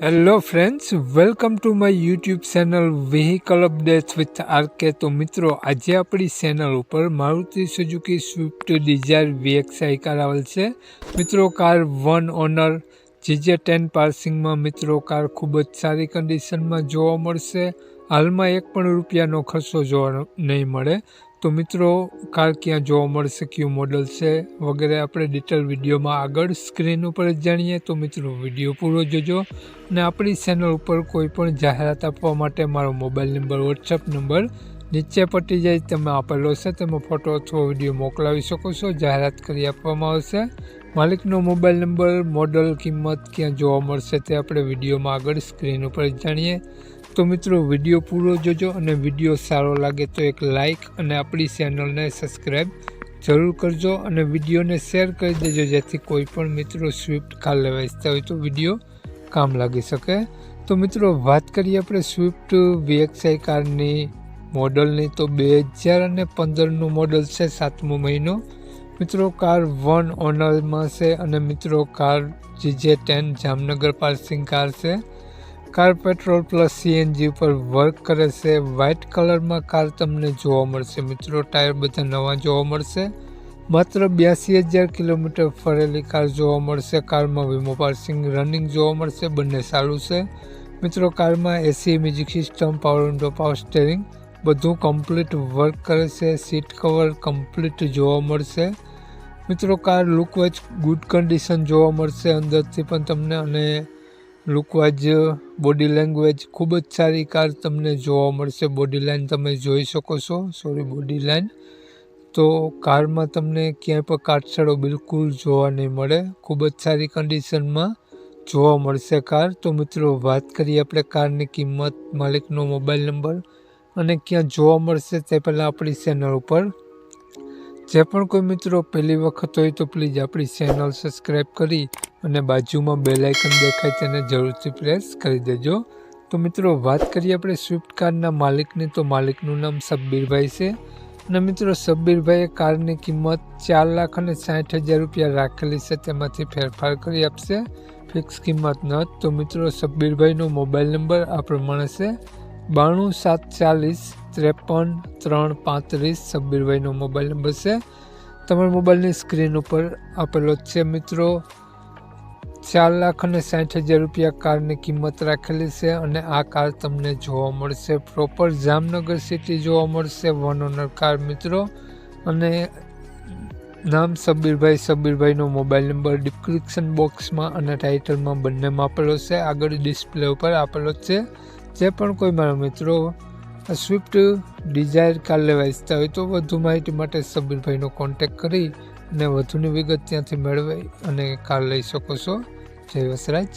Hello friends, welcome to my YouTube channel vehicle updates with RK. તો મિત્રો, આજે આપણી ચેનલ ઉપર Maruti Suzuki Swift Dzire VXI car આવેલ છે। મિત્રો, કાર વન ઓનર GJ10 પાર્સિંગમાં મિત્રો કાર ખૂબ જ સારી કન્ડિશનમાં જોવા મળશે। હાલમાં એક પણ રૂપિયાનો ખર્ચો જોવા નહીં મળે। તો મિત્રો, કાર ક્યાં જોવા મળશે, કયું મોડલ છે વગેરે આપણે ડિટેલ વિડીયોમાં આગળ સ્ક્રીન ઉપર જ જાણીએ। તો મિત્રો, વિડીયો પૂરો જોજો અને આપણી ચેનલ ઉપર કોઈ પણ જાહેરાત આપવા માટે મારો મોબાઈલ નંબર, વોટ્સઅપ નંબર નીચે પટી જાય તમે આપેલો છે, તેમાં ફોટો અથવા વિડીયો મોકલાવી શકો છો, જાહેરાત કરી આપવામાં આવશે। માલિકનો મોબાઈલ નંબર, મોડલ, કિંમત ક્યાં જોવા મળશે તે આપણે વિડીયોમાં આગળ સ્ક્રીન ઉપર જ જાણીએ। તો મિત્રો, વિડીયો પૂરો જોજો અને વિડીયો સારો લાગે તો એક લાઇક અને આપણી ચેનલને સબસ્ક્રાઈબ જરૂર કરજો અને વિડીયોને શેર કરી દેજો, જેથી કોઈ પણ મિત્રો સ્વિફ્ટ કાર લેવા ઈચ્છતા હોય તો વિડીયો કામ લાગી શકે। તો મિત્રો, વાત કરીએ આપણે સ્વિફ્ટ VXI કારની મોડલની, તો 2015નું મોડલ છે, 7મો મહિનો। મિત્રો, કાર વન ઓનરમાં છે અને મિત્રો car GJ10 Jamnagar passing car છે। કાર પેટ્રોલ પ્લસ CNG ઉપર વર્ક કરે છે। વ્હાઇટ કલરમાં કાર તમને જોવા મળશે મિત્રો, ટાયર બધા નવા જોવા મળશે। માત્ર 82,000 કિલોમીટર ફરેલી કાર જોવા મળશે। કારમાં વીમો પાર્સિંગ રનિંગ જોવા મળશે, બંને સારું છે। મિત્રો, કારમાં AC, music system, power window, power steering બધું કમ્પ્લીટ વર્ક કરે છે। સીટ કવર કમ્પ્લીટ જોવા મળશે। મિત્રો, કાર લુકવાઇઝ ગુડ કન્ડિશન જોવા મળશે અંદરથી પણ તમને, અને લુકવાઇઝ બોડી લેંગ્વેજ ખૂબ જ સારી કાર તમને જોવા મળશે। બોડી લાઇન તમે જોઈ શકો છો, બોડી લાઇન તો કારમાં તમને ક્યાંય પણ કાટછડો બિલકુલ જોવા નહીં મળે, ખૂબ જ સારી કન્ડિશનમાં જોવા મળશે કાર। તો મિત્રો, વાત કરીએ આપણે કારની કિંમત, માલિકનો મોબાઈલ નંબર અને ક્યાં જોવા મળશે તે પહેલાં આપણી ચેનલ ઉપર જે પણ કોઈ મિત્રો પહેલી વખત હોય તો પ્લીઝ આપણી ચેનલ સબસ્ક્રાઈબ કરી અને બાજુમાં બેલ આઇકન દેખાય તેને જરૂરથી પ્રેસ કરી દેજો। તો મિત્રો, વાત કરીએ આપણે સ્વિફ્ટ કારના માલિકની, તો માલિકનું નામ શબ્બીરભાઈ છે અને મિત્રો શબ્બીરભાઈએ કારની કિંમત 4,60,000 રૂપિયા રાખેલી છે, તેમાંથી ફેરફાર કરી આપશે, ફિક્સ કિંમત ન। તો મિત્રો, શબ્બીરભાઈનો મોબાઈલ નંબર આ પ્રમાણે છે 92 740 53 335। શબ્બીરભાઈનો મોબાઈલ નંબર છે, તમારા મોબાઈલની સ્ક્રીન ઉપર આપેલો છે। મિત્રો, 4,60,000 રૂપિયા કારની કિંમત રાખેલી છે અને આ કાર તમને જોવા મળશે પ્રોપર જામનગર સિટી જોવા મળશે, વન ઓનર કાર મિત્રો, અને નામ શબ્બીરભાઈ, શબ્બીરભાઈનો મોબાઈલ નંબર ડિસ્ક્રિપ્શન બોક્સમાં અને ટાઇટલમાં બંનેમાં આપેલો છે, આગળ ડિસ્પ્લે ઉપર આપેલો છે। જે પણ કોઈ મારા મિત્રો સ્વિફ્ટ ડિઝાયર કાર લેવા ઈચ્છતા હોય તો વધુ માહિતી માટે શબ્બીરભાઈનો કોન્ટેક્ટ કરી અને વધુની વિગત ત્યાંથી મેળવી અને કાર લઈ શકો છો। જય વસરાજ।